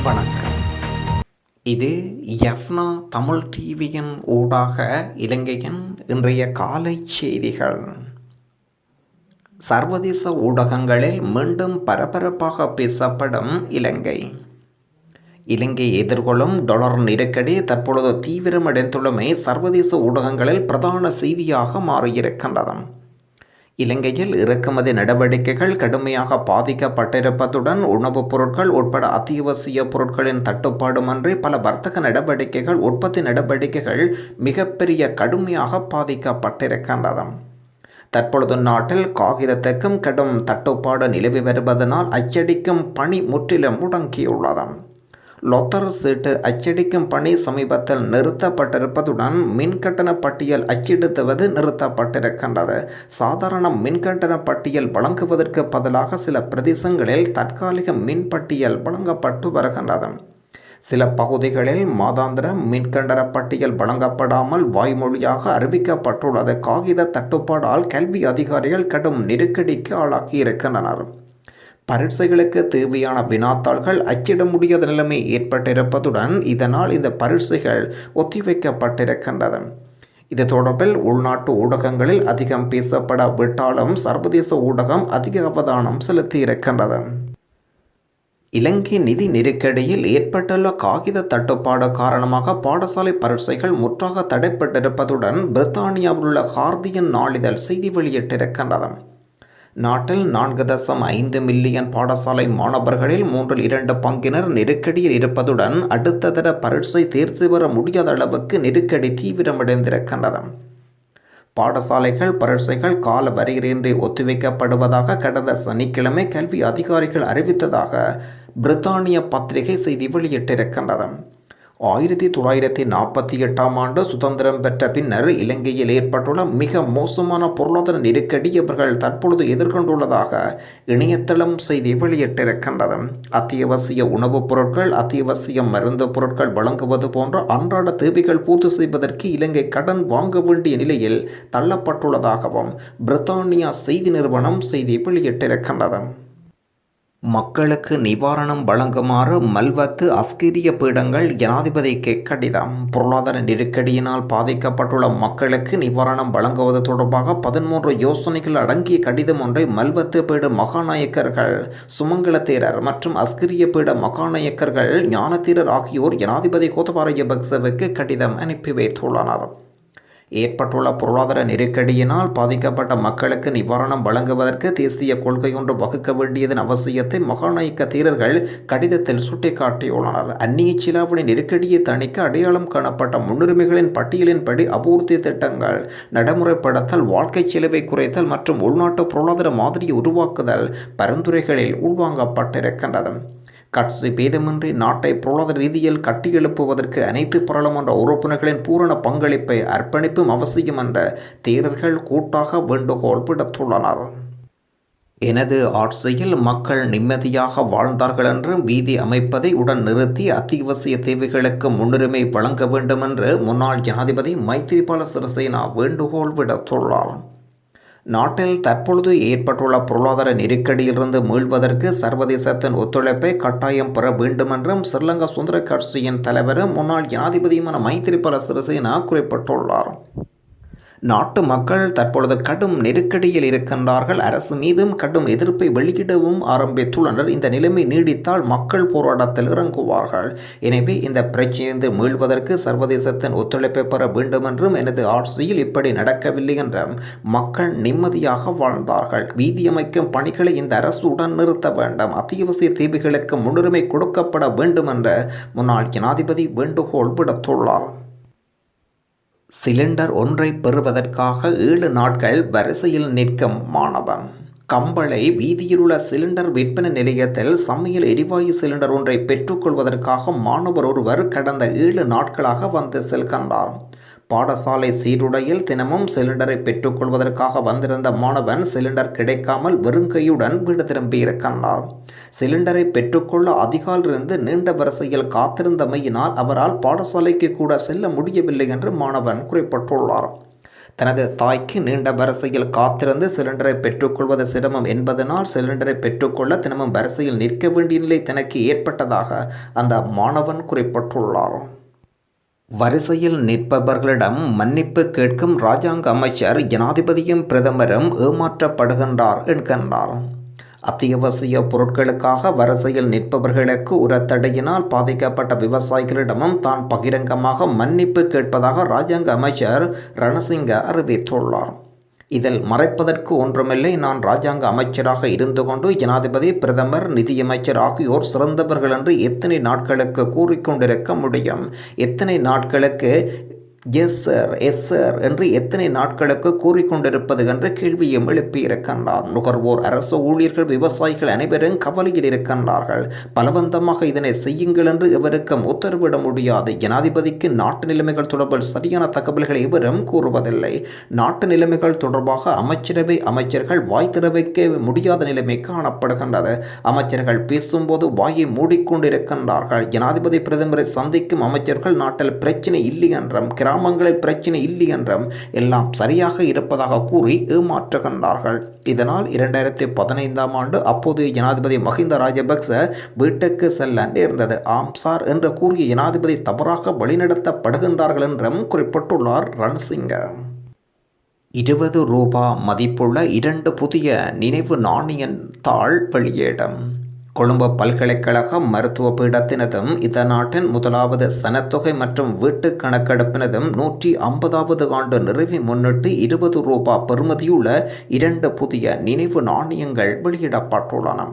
வணக்கம். இது எஃப்னா தமிழ் டிவியின் ஊடாக இலங்கையின் இன்றைய காலை செய்திகள். சர்வதேச ஊடகங்களில் மீண்டும் பரபரப்பாக பேசப்படும் இலங்கை. இலங்கை எதிர்கொள்ளும் டொலர் நெருக்கடி தற்பொழுது தீவிரமடைந்துள்ளமை சர்வதேச ஊடகங்களில் பிரதான செய்தியாக மாறியிருக்கின்றது. இலங்கையில் இறக்குமதி நடவடிக்கைகள் கடுமையாக பாதிக்கப்பட்டிருப்பதுடன் உணவுப் பொருட்கள் உட்பட அத்தியாவசிய பொருட்களின் தட்டுப்பாடுமன்றி பல வர்த்தக நடவடிக்கைகள் உற்பத்தி நடவடிக்கைகள் மிகப்பெரிய கடுமையாக பாதிக்கப்பட்டிருக்கின்றது. தற்பொழுது நாட்டில் காகிதத்துக்கும் கடும் தட்டுப்பாடு நிலவி வருவதனால் அச்சடிக்கும் பணி முற்றிலும் முடங்கியுள்ளது. லொத்தர் சீட்டு அச்சடிக்கும் பணி சமீபத்தில் நிறுத்தப்பட்டிருப்பதுடன் மின்கட்டண பட்டியல் அச்சிடுத்துவது நிறுத்தப்பட்டிருக்கின்றது. சாதாரண மின்கட்டண பட்டியல் வழங்குவதற்கு பதிலாக சில பிரதேசங்களில் தற்காலிக மின் பட்டியல் வழங்கப்பட்டு வருகின்றது. சில பகுதிகளில் மாதாந்திர மின்கட்டண பட்டியல் வழங்கப்படாமல் வாய்மொழியாக அறிவிக்கப்பட்டுள்ளது. காகித தட்டுப்பாடால் கல்வி அதிகாரிகள் கடும் நெருக்கடிக்கு ஆளாகி இருக்கின்றனர். பரீட்சைகளுக்கு தேவையான வினாத்தாள்கள் அச்சிட முடியாத நிலைமை ஏற்பட்டிருப்பதுடன் இதனால் இந்த பரீட்சைகள் ஒத்திவைக்கப்பட்டிருக்கின்றது. இது தொடர்பில் உள்நாட்டு ஊடகங்களில் அதிகம் பேசப்படாவிட்டாலும் சர்வதேச ஊடகம் அதிக அவதானம் செலுத்தியிருக்கின்றது. இலங்கை நிதி நெருக்கடியில் ஏற்பட்டுள்ள காகித தட்டுப்பாடு காரணமாக பாடசாலை பரீட்சைகள் முற்றாக தடைப்பட்டிருப்பதுடன் பிரித்தானியாவில் உள்ள கார்டியன் நாளிதழ் செய்தி வெளியிட்டிருக்கின்றது. நாட்டில் 4.5 மில்லியன் பாடசாலை மாணவர்களில் 2 பங்கினர் நெருக்கடியில் இருப்பதுடன் அடுத்த தர பரீட்சை தேர்ச்சி பெற முடியாத அளவுக்கு நெருக்கடி தீவிரமடைந்திருக்கின்றது. பாடசாலைகள் பரீட்சைகள் கால வரையின்றி ஒத்திவைக்கப்படுவதாக கடந்த சனிக்கிழமை கல்வி அதிகாரிகள் அறிவித்ததாக பிரித்தானிய பத்திரிகை செய்தி வெளியிட்டிருக்கின்றது. 1948ஆம் ஆண்டு சுதந்திரம் பெற்ற பின்னர் இலங்கையில் ஏற்பட்டுள்ள மிக மோசமான பொருளாதார நெருக்கடி இவர்கள் தற்பொழுது எதிர்கொண்டுள்ளதாக இணையதளம் செய்தி வெளியிட்டிருக்கின்றது. அத்தியாவசிய உணவுப் பொருட்கள் அத்தியாவசிய மருந்து பொருட்கள் வழங்குவது போன்ற அன்றாட தேவைகள் பூர்த்தி செய்வதற்கு இலங்கை கடன் வாங்க வேண்டிய நிலையில் தள்ளப்பட்டுள்ளதாகவும் பிரித்தானியா செய்தி நிறுவனம் செய்தி வெளியிட்டிருக்கின்றது. மக்களுக்கு நிவாரணம் வழங்குமாறு மல்வத்து அஸ்கிரிய பீடங்கள் ஜனாதிபதிக்கு கடிதம். பொருளாதார நெருக்கடியினால் பாதிக்கப்பட்டுள்ள மக்களுக்கு நிவாரணம் வழங்குவது தொடர்பாக 13 யோசனைகள் அடங்கிய கடிதம் ஒன்றை மல்வத்து பீட மகாநாயக்கர்கள் சுமங்கல தேரர் மற்றும் அஸ்கிரிய பீட மகாநாயக்கர்கள் ஞானதீரர் ஆகியோர் ஜனாதிபதி கோத்தபாய ராஜபக்சவுக்கு கடிதம் அனுப்பி வைத்துள்ளனர். ஏற்பட்டுள்ள பொருளாதார நெருக்கடியினால் பாதிக்கப்பட்ட மக்களுக்கு நிவாரணம் வழங்குவதற்கு தேசிய கொள்கை ஒன்று வகுக்க வேண்டியதன் அவசியத்தை மகாநாயக்க தீரர்கள் கடிதத்தில் சுட்டிக்காட்டியுள்ளனர். அந்நிய செலாவணி நெருக்கடியை தணிக்க அடையாளம் காணப்பட்ட முன்னுரிமைகளின் பட்டியலின்படி அபூர்த்தி திட்டங்கள் நடைமுறைப்படுத்தல், வாழ்க்கை செலவை குறைத்தல் மற்றும் உள்நாட்டு பொருளாதார மாதிரியை உருவாக்குதல் பரிந்துரைகளில் உள்வாங்கப்பட்டிருக்கின்றது. கட்சி பேதமின்றி நாட்டை பொருளாதார ரீதியில் கட்டியெழுப்புவதற்கு அனைத்து பாராளுமன்ற உறுப்பினர்களின் பூரண பங்களிப்பை அர்ப்பணிப்பும் அவசியம் என்ற தேரர்கள் கூட்டாக வேண்டுகோள் விடுத்துள்ளனர். எனது ஆட்சியில் மக்கள் நிம்மதியாக வாழ்ந்தார்கள் என்று வீதி அமைப்பதை உடன் நிறுத்தி அத்தியாவசிய தேவைகளுக்கு முன்னுரிமை வழங்க வேண்டும் என்று முன்னாள் ஜனாதிபதி மைத்திரிபால சிறிசேனா வேண்டுகோள் விடுத்துள்ளார். நாட்டில் தற்பொழுது ஏற்பட்டுள்ள பொருளாதார நெருக்கடியிலிருந்து மீள்வதற்கு சர்வதேசத்தின் ஒத்துழைப்பை கட்டாயம் பெற வேண்டுமென்றும் ஸ்ரீலங்கா சுதந்திர கட்சியின் தலைவரும் முன்னாள் ஜனாதிபதியுமான மைத்திரிபால சிறிசேனா குறிப்பிட்டுள்ளார். நாட்டு மக்கள் தற்பொழுது கடும் நெருக்கடியில் இருக்கின்றார்கள். அரசு மீதும் கடும் எதிர்ப்பை வெளியிடவும் ஆரம்பித்துள்ளனர். இந்த நிலைமை நீடித்தால் மக்கள் போராட்டத்தில் இறங்குவார்கள். எனவே இந்த பிரச்சனையிலிருந்து மீள்வதற்கு சர்வதேசத்தின் ஒத்துழைப்பை பெற வேண்டும் என்றும் எனது ஆட்சியில் இப்படி நடக்கவில்லை என்றும் மக்கள் நிம்மதியாக வாழ்ந்தார்கள். வீதியமைக்கும் பணிகளை இந்த அரசு உடன் நிறுத்த வேண்டும். அத்தியாவசிய தேவைகளுக்கு முன்னுரிமை கொடுக்கப்பட வேண்டும் என்ற முன்னாள் ஜனாதிபதி வேண்டுகோள் விடுத்துள்ளார். சிலிண்டர் ஒன்றை பெறுவதற்காக 7 நாட்கள் வரிசையில் நிற்கும் மாணவன். கம்பளை வீதியில் உள்ள சிலிண்டர் விற்பனை நிலையத்தில் சமையல் எரிவாயு சிலிண்டர் ஒன்றை பெற்றுக்கொள்வதற்காக மாணவர் ஒருவர் கடந்த 7 நாட்களாக வந்து செல்கின்றார். பாடசாலை சீருடையில் தினமும் சிலிண்டரை பெற்றுக்கொள்வதற்காக வந்திருந்த மாணவன் சிலிண்டர் கிடைக்காமல் வெறுங்கையுடன் வீடு திரும்பியிருக்கின்றார். சிலிண்டரை பெற்றுக்கொள்ள அதிகாலிருந்து நீண்ட வரிசையில் காத்திருந்தமையினால் அவரால் பாடசாலைக்கு கூட செல்ல முடியவில்லை என்று மாணவன் குறிப்பிட்டுள்ளார். தனது தாய்க்கு நீண்ட வரிசையில் காத்திருந்து சிலிண்டரை பெற்றுக்கொள்வது சிரமம் என்பதனால் சிலிண்டரை பெற்றுக்கொள்ள தினமும் வரிசையில் நிற்க வேண்டிய நிலை தனக்கு ஏற்பட்டதாக அந்த மாணவன் குறிப்பிட்டுள்ளார். வரிசையில் நிற்பவர்களிடம் மன்னிப்பு கேட்கும் இராஜாங்க அமைச்சர் ஜனாதிபதியும் பிரதமரும் ஏமாற்றப்படுகின்றார் என்கின்றார். அத்தியாவசிய பொருட்களுக்காக வரிசையில் நிற்பவர்களுக்கு உரத்தடையினால் பாதிக்கப்பட்ட விவசாயிகளிடமும் தான் பகிரங்கமாக மன்னிப்பு கேட்பதாக இராஜாங்க அமைச்சர் ரணசிங்க அறிவித்துள்ளார். இதில் மறைப்பதற்கு ஒன்றுமில்லை, நான் இராஜாங்க அமைச்சராக இருந்து கொண்டு ஜனாதிபதி, பிரதமர், நிதியமைச்சர் ஆகியோர் சிறந்தவர்கள் என்று எத்தனை நாட்களுக்கு கூறிக்கொண்டிருக்க முடியும்? எத்தனை நாட்களுக்கு எஸ் சார் எஸ் சார் என்று எத்தனை நாட்களுக்கு கூறிக்கொண்டிருப்பது என்று கேள்வியும் எழுப்பியிருக்கின்றார். நுகர்வோர், அரசு ஊழியர்கள், விவசாயிகள் அனைவரும் கவலையில் இருக்கின்றார்கள். பலவந்தமாக இதனை செய்யுங்கள் என்று எவருக்கும் உத்தரவிட முடியாது. ஜனாதிபதிக்கு நாட்டு நிலைமைகள் தொடர்பில் சரியான தகவல்களை எவரும் கூறுவதில்லை. நாட்டு நிலைமைகள் தொடர்பாக அமைச்சர்கள் வாய் திறவைக்க முடியாத நிலைமை காணப்படுகின்றது. அமைச்சர்கள் பேசும்போது வாயை மூடிக்கொண்டிருக்கின்றார்கள். ஜனாதிபதி, பிரதமரை சந்திக்கும் அமைச்சர்கள் நாட்டில் பிரச்சனை இல்லை என்றும் கிராமங்களில் பிரச்சனை இல்லை என்றும் எல்லாம் சரியாக இருப்பதாக கூறி ஏமாற்றுகின்றார்கள். இதனால் 2015ஆம் ஆண்டு அப்போதைய ஜனாதிபதி மஹிந்த ராஜபக்ச வீட்டுக்கு செல்ல நேர்ந்தது. ஆம் சார் என்று கூறிய ஜனாதிபதி தவறாக வழிநடத்தப்படுகின்றார்கள் என்றும் குறிப்பிட்டுள்ளார் ரணசிங்க. 20 ரூபாய் மதிப்புள்ள 2 புதிய நினைவு நாணய தாள் வெளியிடும். கொழும்பு பல்கலைக்கழக மருத்துவ பீடத்தினதும் இந்த நாட்டின் முதலாவது சனத்தொகை மற்றும் வீட்டு கணக்கெடுப்பினதும் 150வது ஆண்டு நிறைவை முன்னிட்டு 20 ரூபாய் பெறுமதியுள்ள 2 புதிய நினைவு நாணயங்கள் வெளியிடப்பட்டுள்ளன.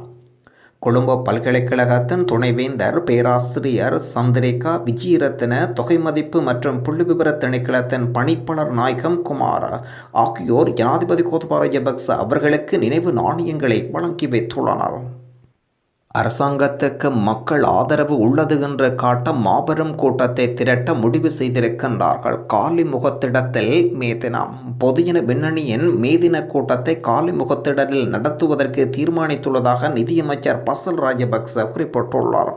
கொழும்பு பல்கலைக்கழகத்தின் துணைவேந்தர் பேராசிரியர் சந்திரிகா விஜயரத்ன, தொகை மதிப்பு மற்றும் புள்ளிவிபர திணைக்களத்தின் பணிப்பாளர் நாயகம் குமார் ஆகியோர் ஜனாதிபதி கோத்தபாய ராஜபக்ச அவர்களுக்கு நினைவு நாணயங்களை வழங்கி வைத்துள்ளனர். அரசாங்கத்துக்கு மக்கள் ஆதரவு உள்ளது என்று காட்ட மாபெரும் கூட்டத்தை திரட்ட முடிவு செய்திருக்கின்றார்கள். காலிமுகத்திடத்தில் மே தினம் பொதுஜன பின்னணியின் மேதின கூட்டத்தை காலிமுகத்திடலில் நடத்துவதற்கு தீர்மானித்துள்ளதாக நிதியமைச்சர் பசல் ராஜபக்ச குறிப்பிட்டுள்ளார்.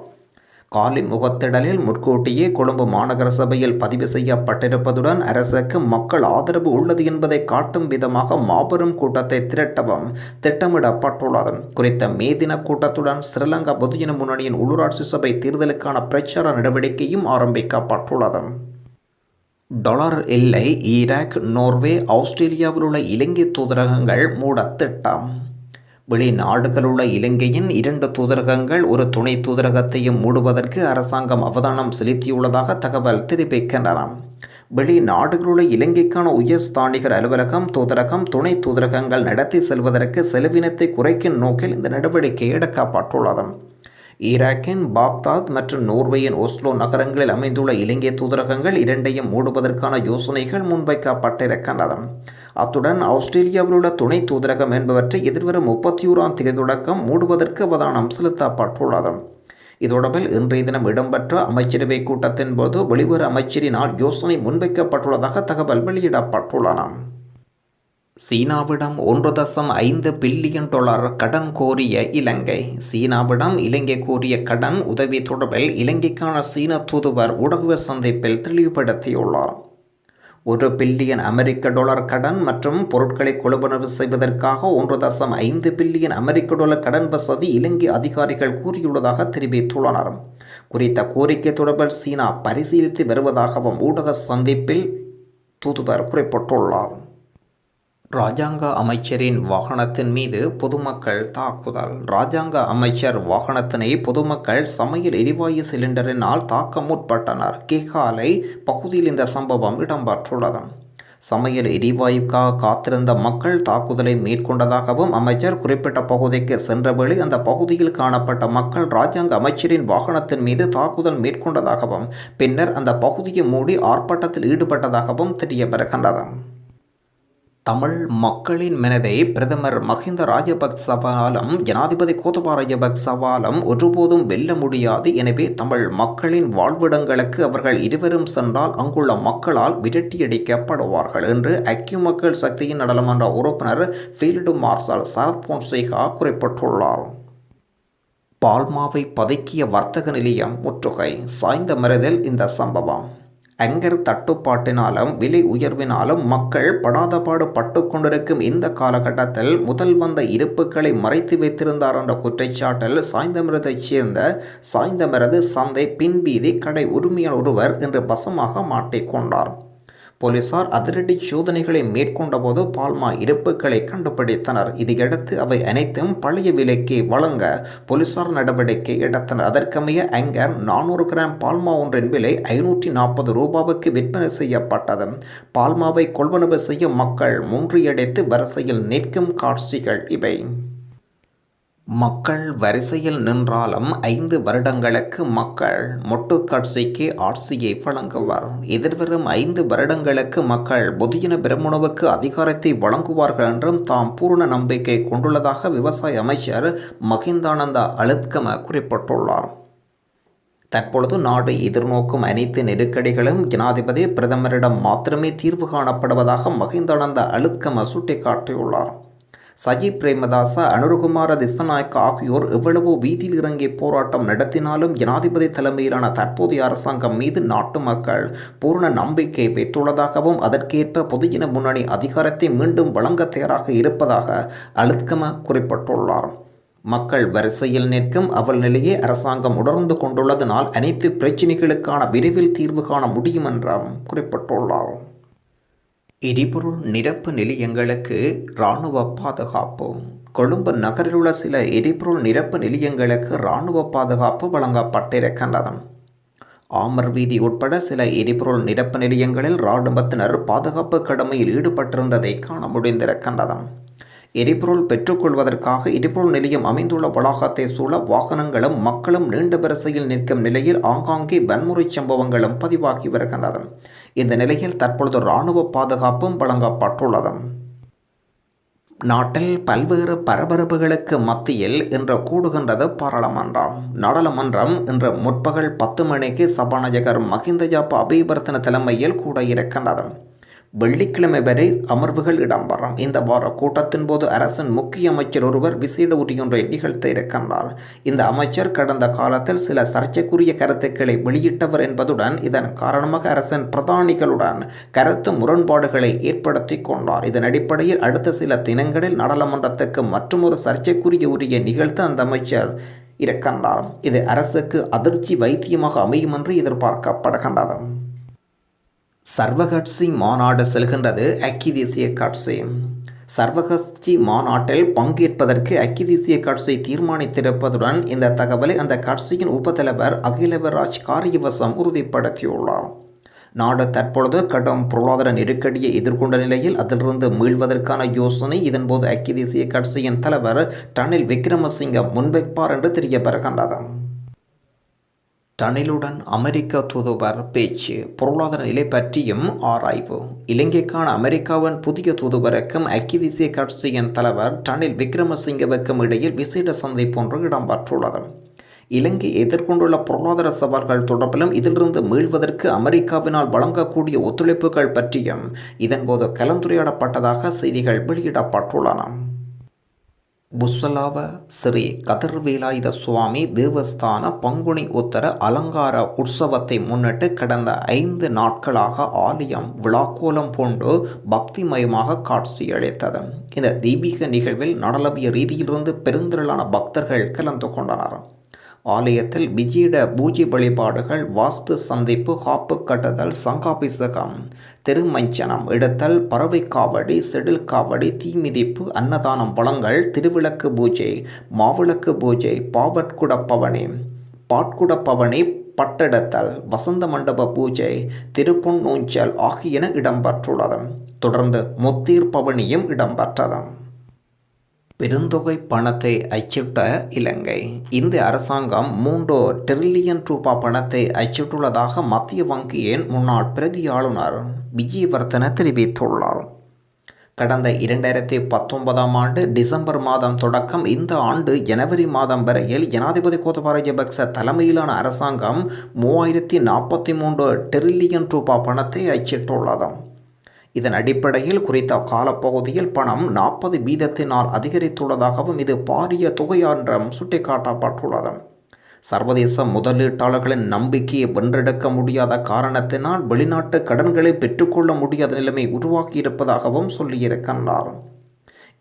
காலிமுகத்திடலில் முற்கூட்டியே கொழும்பு மாநகர சபையில் பதிவு செய்யப்பட்டிருப்பதுடன் அரசுக்கு மக்கள் ஆதரவு உள்ளது என்பதை காட்டும் விதமாக மாபெரும் கூட்டத்தை திரட்டவும் திட்டமிடப்பட்டுள்ளது. குறித்த மே தின கூட்டத்துடன் ஸ்ரீலங்கா பொதுஜன முன்னணியின் உள்ளூராட்சி சபை தேர்தலுக்கான பிரச்சார நடவடிக்கையும் ஆரம்பிக்கப்பட்டுள்ளது. டாலர் இல்லை, ஈராக், நோர்வே, ஆஸ்திரேலியாவில் உள்ள இலங்கை தூதரகங்கள் மூட திட்டம். வெளிநாடுகளுள்ள இலங்கையின் 2 தூதரகங்கள், ஒரு துணை தூதரகத்தையும் மூடுவதற்கு அரசாங்கம் அவதானம் செலுத்தியுள்ளதாக தகவல் தெரிவிக்கின்றன. வெளிநாடுகளுள்ள இலங்கைக்கான உயர்ஸ்தானிகர் அலுவலகம், தூதரகம், துணை தூதரகங்கள் நடத்தி செல்வதற்கு செலவினத்தை குறைக்கும் நோக்கில் இந்த நடவடிக்கை எடுக்கப்பட்டுள்ளது. ஈராக்கின் பாக்தாத் மற்றும் நோர்வேயின் ஓஸ்லோ நகரங்களில் அமைந்துள்ள இலங்கை தூதரகங்கள் 2ஐயும் மூடுவதற்கான யோசனைகள் முன்வைக்கப்பட்டிருக்கின்றன. அத்துடன் ஆஸ்திரேலியாவில் உள்ள துணை தூதரகம் என்பவற்றை எதிர்வரும் 31ஆம் தேதி தொடக்கம் மூடுவதற்கு அவதானம் செலுத்தப்பட்டுள்ளது. இதோடவில் இன்றைய தினம் இடம்பெற்ற அமைச்சரவை கூட்டத்தின் போது வெளியுறவு அமைச்சரினால் யோசனை முன்வைக்கப்பட்டுள்ளதாக தகவல் வெளியிடப்பட்டுள்ளன. சீனாவிடம் 1.5 பில்லியன் டாலர் கடன் கோரிய இலங்கை. சீனாவிடம் இலங்கை கோரிய கடன் உதவி தொடர்பில் இலங்கைக்கான சீன தூதுவர் ஊடக சந்திப்பில் தெளிவுபடுத்தியுள்ளார். 1 பில்லியன் அமெரிக்க டாலர் கடன் மற்றும் பொருட்களை கொள்வனவு செய்வதற்காக 1.5 பில்லியன் அமெரிக்க டாலர் கடன் வசதி இலங்கை அதிகாரிகள் கூறியுள்ளதாக தெரிவித்துள்ளனர். குறித்த கோரிக்கை தொடர்பில் சீனா பரிசீலித்து வருவதாகவும் ஊடக சந்திப்பில் தூதுவர் குறிப்பிட்டுள்ளார். இராஜாங்க அமைச்சரின் வாகனத்தின் மீது பொதுமக்கள் தாக்குதல். இராஜாங்க அமைச்சர் வாகனத்தினை பொதுமக்கள் சமையல் எரிவாயு சிலிண்டரினால் தாக்க முற்பட்டனர். கேகாலை பகுதியில் இந்த சம்பவம் இடம்பெற்றுள்ளது. சமையல் எரிவாயுக்காக காத்திருந்த மக்கள் தாக்குதலை மேற்கொண்டதாகவும் அமைச்சர் குறிப்பிட்ட பகுதிக்கு சென்றவேளை அந்த பகுதியில் காணப்பட்ட மக்கள் இராஜாங்க அமைச்சரின் வாகனத்தின் மீது தாக்குதல் மேற்கொண்டதாகவும் பின்னர் அந்த பகுதியை மூடி ஆர்ப்பாட்டத்தில் ஈடுபட்டதாகவும் தெரிய வருகின்றது. தமிழ் மக்களின் மனதை பிரதமர் மஹிந்த ராஜபக்சவாலும் ஜனாதிபதி கோத்தபாய ராஜபக்சவாலும் ஒருபோதும் வெல்ல முடியாது. எனவே தமிழ் மக்களின் வாழ்விடங்களுக்கு அவர்கள் இருவரும் சென்றால் அங்குள்ள மக்களால் விரட்டியடிக்கப்படுவார்கள் என்று ஐக்கிய மக்கள் சக்தியின் நாடாளுமன்ற உறுப்பினர் ஃபீல்டு மார்ஷல் சரத் பொன்சேகா குறிப்பிட்டுள்ளார். பால்மாவை பதுக்கிய வர்த்தக நிலையம் முற்றுகை. சாய்ந்த மருதில் இந்த சம்பவம். அங்கர் தட்டுப்பாட்டினாலும் விலை உயர்வினாலும் மக்கள் படாதபாடு பட்டு கொண்டிருக்கும் இந்த காலகட்டத்தில் முதல் வந்த இருப்புக்களை மறைத்து வைத்திருந்தார் என்ற குற்றச்சாட்டில் சாய்ந்தமரத்தைச் சேர்ந்த சாய்ந்தமரது சந்தை பின்வீதி கடை உரிமையாளர் ஒருவர் இன்று வசமாக மாட்டிக்கொண்டார். போலீசார் அதிரடி சோதனைகளை மேற்கொண்ட போது பால்மா இருப்புகளை கண்டுபிடித்தனர். இதையடுத்து அவை அனைத்தும் பழைய விலைக்கு வழங்க போலீசார் நடவடிக்கை எடுத்தனர். அதற்கமைய அங்கர் 400 கிராம் பால்மா ஒன்றின் விலை 540 ரூபாவுக்கு விற்பனை செய்யப்பட்டது. பால்மாவை கொள்வனவு செய்ய மக்கள் முன்றியடித்து வரிசையில் நிற்கும் காட்சிகள் இவை. மக்கள் வரிசையில் நின்றாலும் 5 வருடங்களுக்கு மக்கள் மொட்டு கட்சிக்கு ஆட்சியை வழங்குவார். எதிர்வரும் 5 வருடங்களுக்கு மக்கள் பொதுஜன பெரமுனவுக்கு அதிகாரத்தை வழங்குவார்கள் என்றும் தாம் பூர்ண நம்பிக்கை கொண்டுள்ளதாக விவசாய அமைச்சர் மஹிந்தானந்த அழுத்கம குறிப்பிட்டுள்ளார். தற்பொழுது நாடு எதிர்நோக்கும் அனைத்து நெருக்கடிகளும் ஜனாதிபதி பிரதமரிடம் மாத்திரமே தீர்வு காணப்படுவதாக மஹிந்தானந்த அழுத்கம சுட்டிக்காட்டியுள்ளார். சஜித் பிரேமதாச, அனுரகுமார திஸ்ஸநாயக்க ஆகியோர் எவ்வளவோ வீதியில் இறங்கி போராட்டம் நடத்தினாலும் ஜனாதிபதி தலைமையிலான தற்போதைய அரசாங்கம் மீது நாட்டு மக்கள் பூர்ண நம்பிக்கை வைத்துள்ளதாகவும் அதற்கேற்ப பொதுஜன முன்னணி அதிகாரத்தை மீண்டும் வழங்க தயாராக இருப்பதாக அழுத்கம குறிப்பிட்டுள்ளார். மக்கள் வரிசையில் நிற்கும் அவல் நிலையை அரசாங்கம் உணர்ந்து கொண்டுள்ளதனால் அனைத்து பிரச்சினைகளுக்கான விரைவில் தீர்வு காண முடியும் என்றும் குறிப்பிட்டுள்ளார். எரிபொருள் நிரப்பு நிலையங்களுக்கு இராணுவ பாதுகாப்பு. கொழும்பு நகரிலுள்ள சில எரிபொருள் நிரப்பு நிலையங்களுக்கு இராணுவ பாதுகாப்பு வழங்கப்பட்டிருக்கின்றது. ஆமர் வீதி உட்பட சில எரிபொருள் நிரப்பு நிலையங்களில் இராணுவத்தினர் பாதுகாப்பு கடமையில் ஈடுபட்டிருந்ததை காண முடிந்திருக்கின்றது. எரிபொருள் பெற்றுக்கொள்வதற்காக எரிபொருள் நிலையம் அமைந்துள்ள வளாகத்தை சூழ வாகனங்களும் மக்களும் நீண்ட வரிசையில் நிற்கும் நிலையில் ஆங்காங்கே வன்முறை சம்பவங்களும் பதிவாகி வருகின்றது. இந்த நிலையில் தற்பொழுது இராணுவ பாதுகாப்பும் வழங்கப்பட்டுள்ளது. நாட்டில் பல்வேறு பரபரப்புகளுக்கு மத்தியில் இன்று கூடுகின்றது பாராளுமன்றம். நாடாளுமன்றம் இன்று முற்பகல் 10 மணிக்கு சபாநாயகர் மஹிந்த ஜாப்பா அபிவர்த்தன தலைமையில் கூட இருக்கின்றது. வெள்ளிக்கிழமை வரை அமர்வுகள் இடம்பெறும். இந்த வார கூட்டத்தின் போது அரசின் முக்கிய அமைச்சர் ஒருவர் விசேட உரையொன்றை நிகழ்த்த இருக்கின்றார். இந்த அமைச்சர் கடந்த காலத்தில் சில சர்ச்சைக்குரிய கருத்துக்களை வெளியிட்டவர் என்பதுடன் இதன் காரணமாக அரசின் பிரதானிகளுடன் கருத்து முரண்பாடுகளை ஏற்படுத்தி கொண்டார். இதன் அடிப்படையில் அடுத்த சில தினங்களில் நாடாளுமன்றத்துக்கு மற்றொரு சர்ச்சைக்குரிய உரையை நிகழ்த்த அந்த அமைச்சர் இருக்கின்றார். இது அரசுக்கு அதிர்ச்சி வைத்தியமாக அமையும் என்று எதிர்பார்க்கப்படுகின்றது. சர்வகட்சி மாநாடு செல்கின்றது ஐக்கிய தேசிய கட்சி. சர்வகட்சி மாநாட்டில் பங்கேற்பதற்கு ஐக்கிய தேசிய கட்சி தீர்மானித்திருப்பதுடன் இந்த தகவலை அந்த கட்சியின் உபதலைவர் அகிலவராஜ் காரியவசம் உறுதிப்படுத்தியுள்ளார். நாடு தற்பொழுது கடும் பொருளாதார நெருக்கடியை எதிர்கொண்ட நிலையில் அதிலிருந்து மீள்வதற்கான யோசனை இதன்போது ஐக்கிய தேசிய கட்சியின் தலைவர் ரணில் விக்ரமசிங்க முன்வைப்பார் என்று தெரிய வருகின்றது. ரணிலுடன் அமெரிக்க தூதுவர் பேச்சு. பொருளாதார நிலை பற்றியும் ஆராய்வு. இலங்கைக்கான அமெரிக்காவின் புதிய தூதுவருக்கும் ஐக்கிய தேசிய கட்சியின் தலைவர் ரணில் விக்ரமசிங்கவுக்கும் இடையில் விசேட சந்திப்பு ஒன்று இடம்பெற்றுள்ளது. இலங்கை எதிர்கொண்டுள்ள பொருளாதார சவால்கள் தொடர்பிலும் இதிலிருந்து மீள்வதற்கு அமெரிக்காவினால் வழங்கக்கூடிய ஒத்துழைப்புகள் பற்றியும் இதன்போது கலந்துரையாடப்பட்டதாக செய்திகள் வெளியிடப்பட்டுள்ளன. புஸ்ஸலாவ ஸ்ரீ கதிர்வேலாயுத சுவாமி தேவஸ்தான பங்குனி உத்தர அலங்கார உற்சவத்தை முன்னிட்டு கடந்த 5 நாட்களாக ஆலயம் விழாக்கோலம் பூண்டு பக்திமயமாக காட்சியளித்தது. இந்த தெய்வீக நிகழ்வில் நாடளாவிய ரீதியிலிருந்து பெருந்திரளான பக்தர்கள் கலந்து கொண்டனர். ஆலயத்தில் விஜேட பூஜை வழிபாடுகள், வாஸ்து சந்திப்பு, காப்பு கட்டுதல், சங்காபிஷேகம், திருமஞ்சனம் எடுத்தல், பறவை காவடி, செடில் காவடி, தீமிதிப்பு, அன்னதானம் வழங்கல், திருவிளக்கு பூஜை, மாவிளக்கு பூஜை, பாவற்குட பவனி, பாட்குட பவனி, பட்டெடுத்தல், வசந்த மண்டப பூஜை, திருப்பொன்னூஞ்சல் ஆகியன இடம்பெற்றுள்ளது. தொடர்ந்து முத்தீர் பவனியும் இடம்பெற்றது. பெருந்தொகை பணத்தை அச்சிட்ட இலங்கை. இந்திய அரசாங்கம் 3 டிரில்லியன் ரூபாய் பணத்தை அச்சிட்டுள்ளதாக மத்திய வங்கியின் முன்னாள் பிரதி ஆளுநர் விஜயவர்தன தெரிவித்துள்ளார். கடந்த 2019ஆம் ஆண்டு டிசம்பர் மாதம் தொடக்கம் இந்த ஆண்டு ஜனவரி மாதம் வரையில் ஜனாதிபதி கோத்தபாய ராஜபக்ச தலைமையிலான அரசாங்கம் 3043 டிரில்லியன் ரூபாய் பணத்தை அச்சிட்டுள்ளது. இதன் அடிப்படையில் குறித்த காலப்பகுதியில் பணம் 40% அதிகரித்துள்ளதாகவும் இது பாரிய தொகை என்றும் சுட்டிக்காட்டப்பட்டுள்ளது. சர்வதேச முதலீட்டாளர்களின் நம்பிக்கையை வென்றெடுக்க முடியாத காரணத்தினால் வெளிநாட்டு கடன்களை பெற்றுக்கொள்ள முடியாத நிலைமை உருவாகியிருப்பதாகவும் சொல்லியிருக்கின்றார்.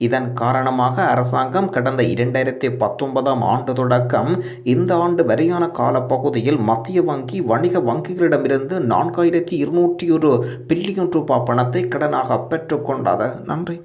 இதன் காரணமாக அரசாங்கம் கடந்த 2019ஆம் ஆண்டு தொடக்கம் இந்த ஆண்டு வரையான காலப்பகுதியில் மத்திய வங்கி வணிக வங்கிகளிடமிருந்து 4201 பில்லியன் ரூபாய் பணத்தை கடனாக பெற்றுக்கொண்டது. நன்றி.